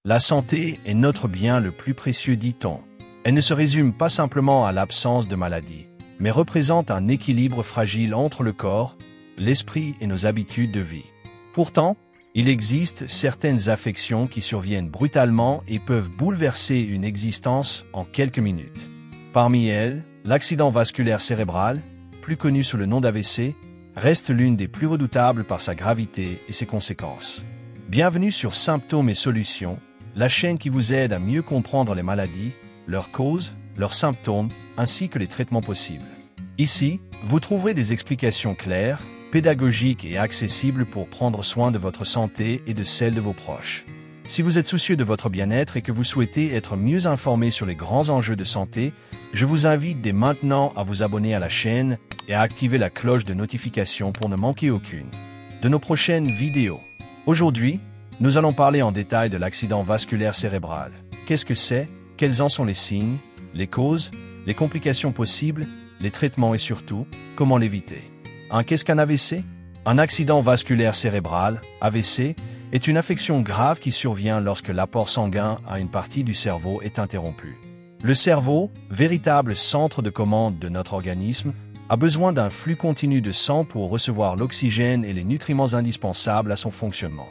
La santé est notre bien le plus précieux, dit-on. Elle ne se résume pas simplement à l'absence de maladie, mais représente un équilibre fragile entre le corps, l'esprit et nos habitudes de vie. Pourtant, il existe certaines affections qui surviennent brutalement et peuvent bouleverser une existence en quelques minutes. Parmi elles, l'accident vasculaire cérébral, plus connu sous le nom d'AVC, reste l'une des plus redoutables par sa gravité et ses conséquences. Bienvenue sur Symptômes et Solutions, la chaîne qui vous aide à mieux comprendre les maladies, leurs causes, leurs symptômes, ainsi que les traitements possibles. Ici, vous trouverez des explications claires, pédagogiques et accessibles pour prendre soin de votre santé et de celle de vos proches. Si vous êtes soucieux de votre bien-être et que vous souhaitez être mieux informé sur les grands enjeux de santé, je vous invite dès maintenant à vous abonner à la chaîne et à activer la cloche de notification pour ne manquer aucune de nos prochaines vidéos. Aujourd'hui, nous allons parler en détail de l'accident vasculaire cérébral. Qu'est-ce que c'est? Quels en sont les signes, les causes, les complications possibles, les traitements et surtout, comment l'éviter? Qu'est-ce qu'un AVC? Un accident vasculaire cérébral, AVC, est une affection grave qui survient lorsque l'apport sanguin à une partie du cerveau est interrompu. Le cerveau, véritable centre de commande de notre organisme, a besoin d'un flux continu de sang pour recevoir l'oxygène et les nutriments indispensables à son fonctionnement.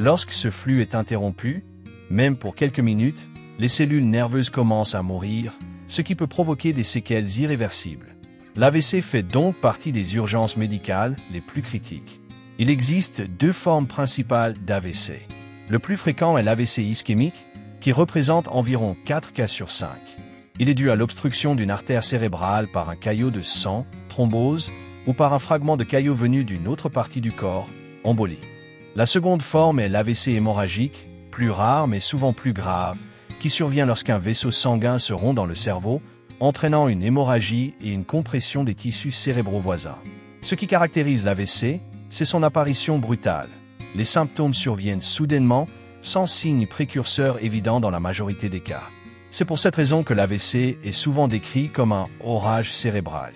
Lorsque ce flux est interrompu, même pour quelques minutes, les cellules nerveuses commencent à mourir, ce qui peut provoquer des séquelles irréversibles. L'AVC fait donc partie des urgences médicales les plus critiques. Il existe deux formes principales d'AVC. Le plus fréquent est l'AVC ischémique, qui représente environ 4 cas sur 5. Il est dû à l'obstruction d'une artère cérébrale par un caillot de sang, thrombose, ou par un fragment de caillot venu d'une autre partie du corps, embolie. La seconde forme est l'AVC hémorragique, plus rare mais souvent plus grave, qui survient lorsqu'un vaisseau sanguin se rompt dans le cerveau, entraînant une hémorragie et une compression des tissus cérébraux voisins. Ce qui caractérise l'AVC, c'est son apparition brutale. Les symptômes surviennent soudainement, sans signe précurseur évident dans la majorité des cas. C'est pour cette raison que l'AVC est souvent décrit comme un orage cérébral.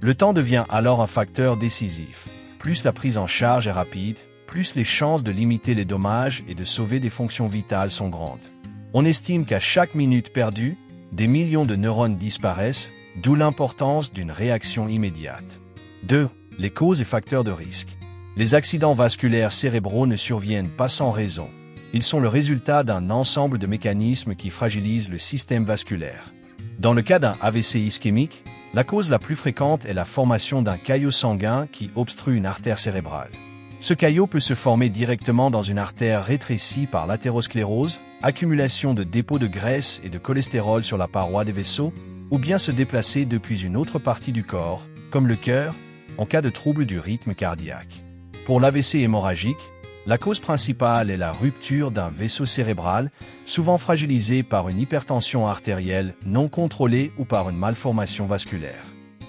Le temps devient alors un facteur décisif. Plus la prise en charge est rapide, plus les chances de limiter les dommages et de sauver des fonctions vitales sont grandes. On estime qu'à chaque minute perdue, des millions de neurones disparaissent, d'où l'importance d'une réaction immédiate. 2. Les causes et facteurs de risque. Les accidents vasculaires cérébraux ne surviennent pas sans raison. Ils sont le résultat d'un ensemble de mécanismes qui fragilisent le système vasculaire. Dans le cas d'un AVC ischémique, la cause la plus fréquente est la formation d'un caillot sanguin qui obstrue une artère cérébrale. Ce caillot peut se former directement dans une artère rétrécie par l'athérosclérose, accumulation de dépôts de graisse et de cholestérol sur la paroi des vaisseaux, ou bien se déplacer depuis une autre partie du corps, comme le cœur, en cas de trouble du rythme cardiaque. Pour l'AVC hémorragique, la cause principale est la rupture d'un vaisseau cérébral, souvent fragilisé par une hypertension artérielle non contrôlée ou par une malformation vasculaire.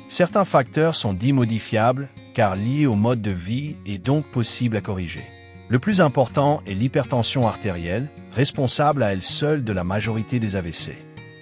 Certains facteurs sont dits modifiables, car liés au mode de vie et donc possibles à corriger. Le plus important est l'hypertension artérielle, responsable à elle seule de la majorité des AVC.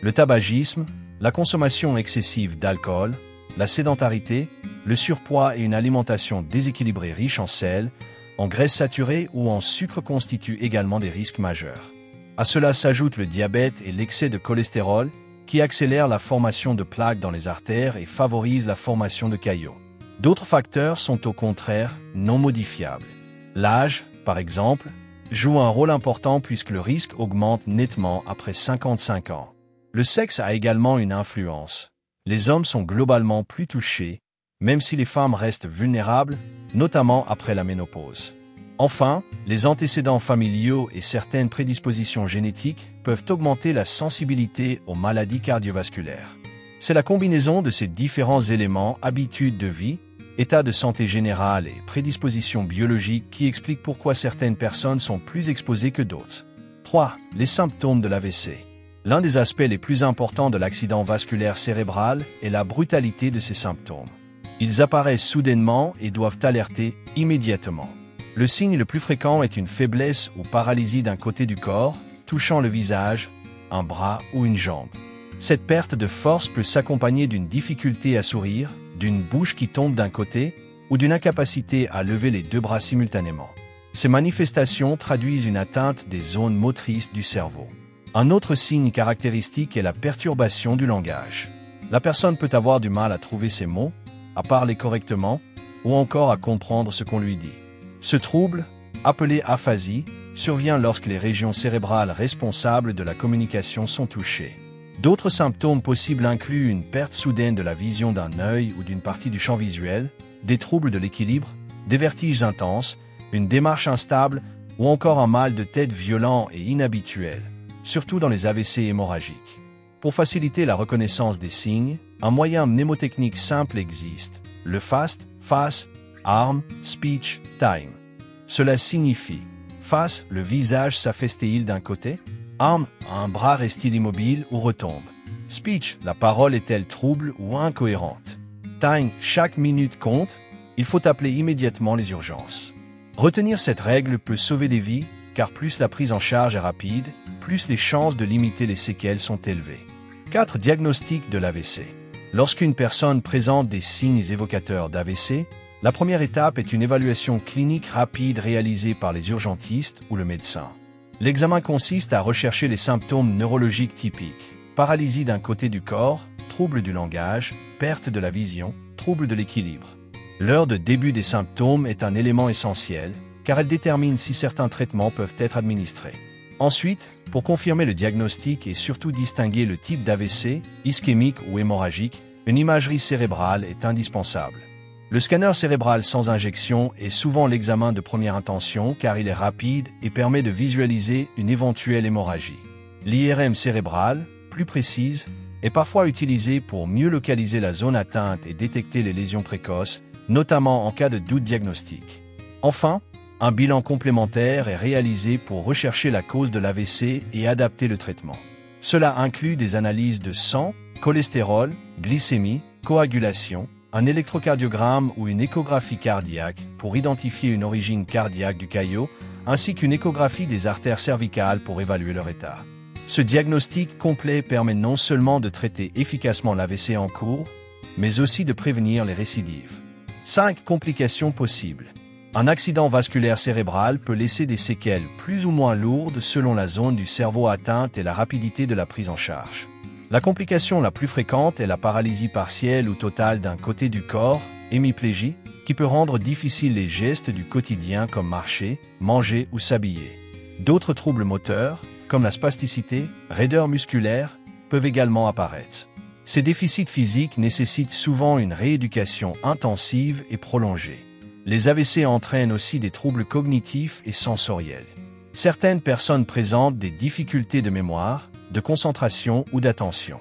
Le tabagisme, la consommation excessive d'alcool, la sédentarité, le surpoids et une alimentation déséquilibrée riche en sel, en graisses saturées ou en sucre constituent également des risques majeurs. À cela s'ajoute le diabète et l'excès de cholestérol, qui accélèrent la formation de plaques dans les artères et favorisent la formation de caillots. D'autres facteurs sont au contraire non modifiables. L'âge, par exemple, joue un rôle important puisque le risque augmente nettement après 55 ans. Le sexe a également une influence. Les hommes sont globalement plus touchés, même si les femmes restent vulnérables, notamment après la ménopause. Enfin, les antécédents familiaux et certaines prédispositions génétiques peuvent augmenter la sensibilité aux maladies cardiovasculaires. C'est la combinaison de ces différents éléments, habitudes de vie, état de santé général et prédispositions biologiques qui expliquent pourquoi certaines personnes sont plus exposées que d'autres. 3. Les symptômes de l'AVC. L'un des aspects les plus importants de l'accident vasculaire cérébral est la brutalité de ces symptômes. Ils apparaissent soudainement et doivent alerter immédiatement. Le signe le plus fréquent est une faiblesse ou paralysie d'un côté du corps, touchant le visage, un bras ou une jambe. Cette perte de force peut s'accompagner d'une difficulté à sourire, d'une bouche qui tombe d'un côté ou d'une incapacité à lever les deux bras simultanément. Ces manifestations traduisent une atteinte des zones motrices du cerveau. Un autre signe caractéristique est la perturbation du langage. La personne peut avoir du mal à trouver ses mots, à parler correctement, ou encore à comprendre ce qu'on lui dit. Ce trouble, appelé aphasie, survient lorsque les régions cérébrales responsables de la communication sont touchées. D'autres symptômes possibles incluent une perte soudaine de la vision d'un œil ou d'une partie du champ visuel, des troubles de l'équilibre, des vertiges intenses, une démarche instable ou encore un mal de tête violent et inhabituel, surtout dans les AVC hémorragiques. Pour faciliter la reconnaissance des signes, un moyen mnémotechnique simple existe, le FAST, face, arm, speech, time. Cela signifie face, le visage s'affaisse-t-il d'un côté? Arm, un bras reste-t-il immobile ou retombe? Speech, la parole est-elle trouble ou incohérente? Time, chaque minute compte, il faut appeler immédiatement les urgences. Retenir cette règle peut sauver des vies, car plus la prise en charge est rapide, plus les chances de limiter les séquelles sont élevées. 4. Diagnostic de l'AVC. Lorsqu'une personne présente des signes évocateurs d'AVC, la première étape est une évaluation clinique rapide réalisée par les urgentistes ou le médecin. L'examen consiste à rechercher les symptômes neurologiques typiques: paralysie d'un côté du corps, trouble du langage, perte de la vision, trouble de l'équilibre. L'heure de début des symptômes est un élément essentiel, car elle détermine si certains traitements peuvent être administrés. Ensuite, pour confirmer le diagnostic et surtout distinguer le type d'AVC, ischémique ou hémorragique, une imagerie cérébrale est indispensable. Le scanner cérébral sans injection est souvent l'examen de première intention car il est rapide et permet de visualiser une éventuelle hémorragie. L'IRM cérébrale, plus précise, est parfois utilisée pour mieux localiser la zone atteinte et détecter les lésions précoces, notamment en cas de doute diagnostique. Enfin, un bilan complémentaire est réalisé pour rechercher la cause de l'AVC et adapter le traitement. Cela inclut des analyses de sang, cholestérol, glycémie, coagulation, un électrocardiogramme ou une échographie cardiaque pour identifier une origine cardiaque du caillot, ainsi qu'une échographie des artères cervicales pour évaluer leur état. Ce diagnostic complet permet non seulement de traiter efficacement l'AVC en cours, mais aussi de prévenir les récidives. 5 complications possibles. Un accident vasculaire cérébral peut laisser des séquelles plus ou moins lourdes selon la zone du cerveau atteinte et la rapidité de la prise en charge. La complication la plus fréquente est la paralysie partielle ou totale d'un côté du corps, hémiplégie, qui peut rendre difficiles les gestes du quotidien comme marcher, manger ou s'habiller. D'autres troubles moteurs, comme la spasticité, raideur musculaire, peuvent également apparaître. Ces déficits physiques nécessitent souvent une rééducation intensive et prolongée. Les AVC entraînent aussi des troubles cognitifs et sensoriels. Certaines personnes présentent des difficultés de mémoire, de concentration ou d'attention.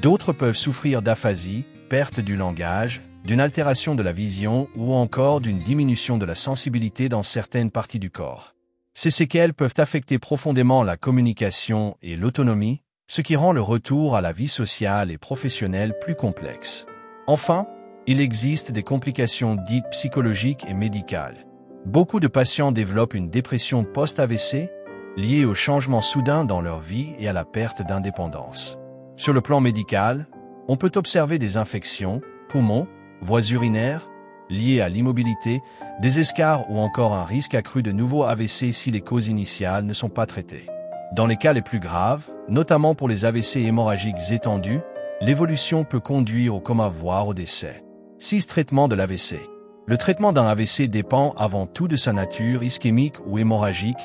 D'autres peuvent souffrir d'aphasie, perte du langage, d'une altération de la vision ou encore d'une diminution de la sensibilité dans certaines parties du corps. Ces séquelles peuvent affecter profondément la communication et l'autonomie, ce qui rend le retour à la vie sociale et professionnelle plus complexe. Enfin, il existe des complications dites psychologiques et médicales. Beaucoup de patients développent une dépression post-AVC liée au changement soudain dans leur vie et à la perte d'indépendance. Sur le plan médical, on peut observer des infections, poumons, voies urinaires, liées à l'immobilité, des escarres ou encore un risque accru de nouveaux AVC si les causes initiales ne sont pas traitées. Dans les cas les plus graves, notamment pour les AVC hémorragiques étendus, l'évolution peut conduire au coma voire au décès. 6 traitements de l'AVC. Le traitement d'un AVC dépend avant tout de sa nature ischémique ou hémorragique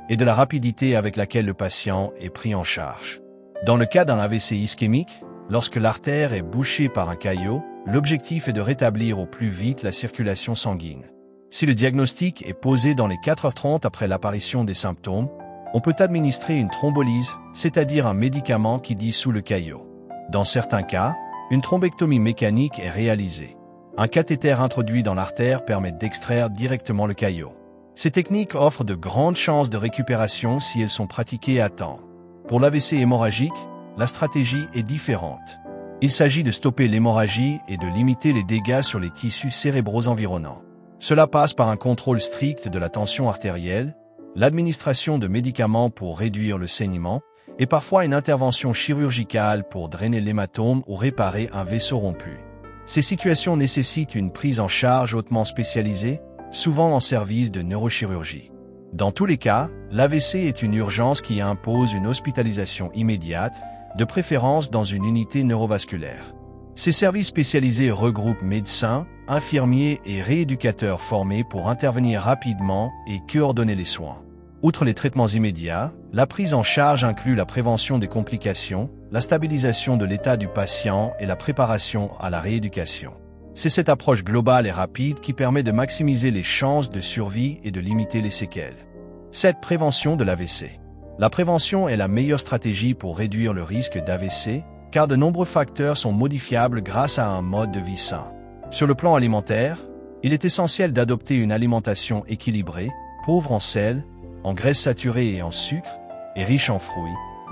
et de la rapidité avec laquelle le patient est pris en charge. Dans le cas d'un AVC ischémique, lorsque l'artère est bouchée par un caillot, l'objectif est de rétablir au plus vite la circulation sanguine. Si le diagnostic est posé dans les 4h30 après l'apparition des symptômes, on peut administrer une thrombolyse, c'est-à-dire un médicament qui dissout le caillot. Dans certains cas, une thrombectomie mécanique est réalisée. Un cathéter introduit dans l'artère permet d'extraire directement le caillot. Ces techniques offrent de grandes chances de récupération si elles sont pratiquées à temps. Pour l'AVC hémorragique, la stratégie est différente. Il s'agit de stopper l'hémorragie et de limiter les dégâts sur les tissus cérébraux environnants. Cela passe par un contrôle strict de la tension artérielle, l'administration de médicaments pour réduire le saignement et parfois une intervention chirurgicale pour drainer l'hématome ou réparer un vaisseau rompu. Ces situations nécessitent une prise en charge hautement spécialisée, souvent en service de neurochirurgie. Dans tous les cas, l'AVC est une urgence qui impose une hospitalisation immédiate, de préférence dans une unité neurovasculaire. Ces services spécialisés regroupent médecins, infirmiers et rééducateurs formés pour intervenir rapidement et coordonner les soins. Outre les traitements immédiats, la prise en charge inclut la prévention des complications, la stabilisation de l'état du patient et la préparation à la rééducation. C'est cette approche globale et rapide qui permet de maximiser les chances de survie et de limiter les séquelles. Cette prévention de l'AVC. La prévention est la meilleure stratégie pour réduire le risque d'AVC, car de nombreux facteurs sont modifiables grâce à un mode de vie sain. Sur le plan alimentaire, il est essentiel d'adopter une alimentation équilibrée, pauvre en sel, en graisses saturées et en sucre, et riche en fruits,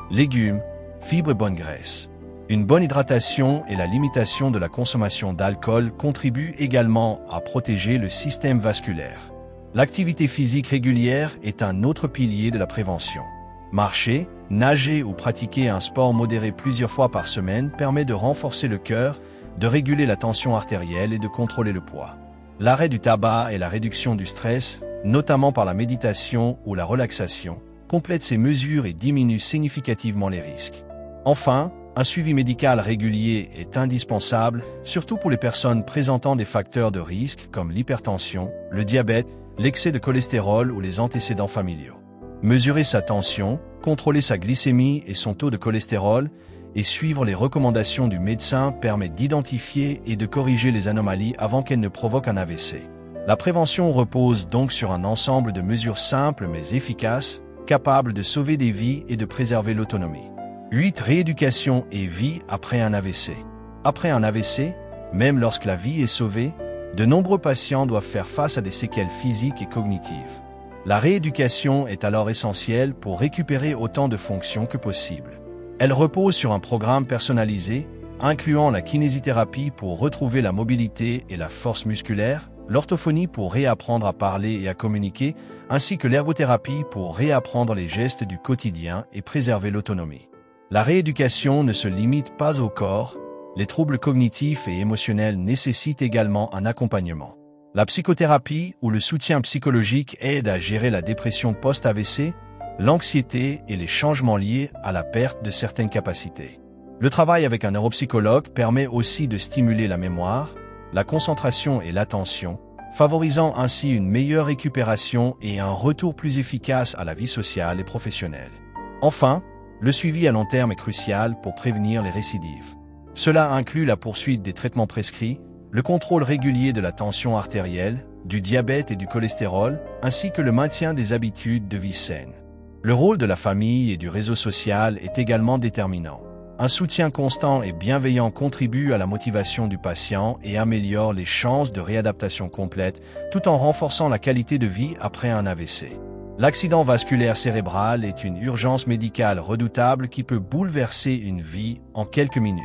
légumes, fibres et bonnes graisses. Une bonne hydratation et la limitation de la consommation d'alcool contribuent également à protéger le système vasculaire. L'activité physique régulière est un autre pilier de la prévention. Marcher, nager ou pratiquer un sport modéré plusieurs fois par semaine permet de renforcer le cœur, de réguler la tension artérielle et de contrôler le poids. L'arrêt du tabac et la réduction du stress, notamment par la méditation ou la relaxation, complètent ces mesures et diminuent significativement les risques. Enfin, un suivi médical régulier est indispensable, surtout pour les personnes présentant des facteurs de risque comme l'hypertension, le diabète, l'excès de cholestérol ou les antécédents familiaux. Mesurer sa tension, contrôler sa glycémie et son taux de cholestérol et suivre les recommandations du médecin permet d'identifier et de corriger les anomalies avant qu'elles ne provoquent un AVC. La prévention repose donc sur un ensemble de mesures simples mais efficaces, capables de sauver des vies et de préserver l'autonomie. 8. Rééducation et vie après un AVC. Après un AVC, même lorsque la vie est sauvée, de nombreux patients doivent faire face à des séquelles physiques et cognitives. La rééducation est alors essentielle pour récupérer autant de fonctions que possible. Elle repose sur un programme personnalisé, incluant la kinésithérapie pour retrouver la mobilité et la force musculaire, l'orthophonie pour réapprendre à parler et à communiquer, ainsi que l'ergothérapie pour réapprendre les gestes du quotidien et préserver l'autonomie. La rééducation ne se limite pas au corps, les troubles cognitifs et émotionnels nécessitent également un accompagnement. La psychothérapie ou le soutien psychologique aide à gérer la dépression post-AVC, l'anxiété et les changements liés à la perte de certaines capacités. Le travail avec un neuropsychologue permet aussi de stimuler la mémoire, la concentration et l'attention, favorisant ainsi une meilleure récupération et un retour plus efficace à la vie sociale et professionnelle. Enfin, le suivi à long terme est crucial pour prévenir les récidives. Cela inclut la poursuite des traitements prescrits, le contrôle régulier de la tension artérielle, du diabète et du cholestérol, ainsi que le maintien des habitudes de vie saines. Le rôle de la famille et du réseau social est également déterminant. Un soutien constant et bienveillant contribue à la motivation du patient et améliore les chances de réadaptation complète, tout en renforçant la qualité de vie après un AVC. L'accident vasculaire cérébral est une urgence médicale redoutable qui peut bouleverser une vie en quelques minutes.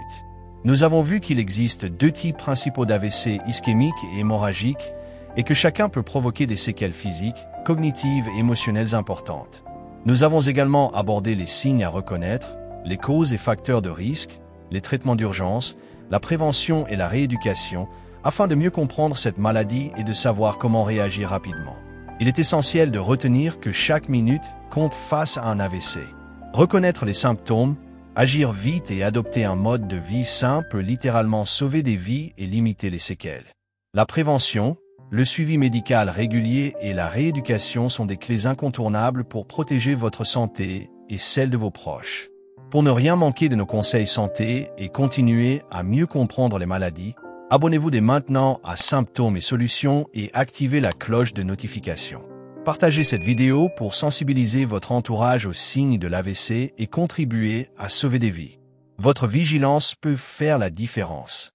Nous avons vu qu'il existe deux types principaux d'AVC, ischémique et hémorragique, et que chacun peut provoquer des séquelles physiques, cognitives et émotionnelles importantes. Nous avons également abordé les signes à reconnaître, les causes et facteurs de risque, les traitements d'urgence, la prévention et la rééducation, afin de mieux comprendre cette maladie et de savoir comment réagir rapidement. Il est essentiel de retenir que chaque minute compte face à un AVC. Reconnaître les symptômes, agir vite et adopter un mode de vie sain peut littéralement sauver des vies et limiter les séquelles. La prévention, le suivi médical régulier et la rééducation sont des clés incontournables pour protéger votre santé et celle de vos proches. Pour ne rien manquer de nos conseils santé et continuer à mieux comprendre les maladies, abonnez-vous dès maintenant à Symptômes et Solutions et activez la cloche de notification. Partagez cette vidéo pour sensibiliser votre entourage aux signes de l'AVC et contribuer à sauver des vies. Votre vigilance peut faire la différence.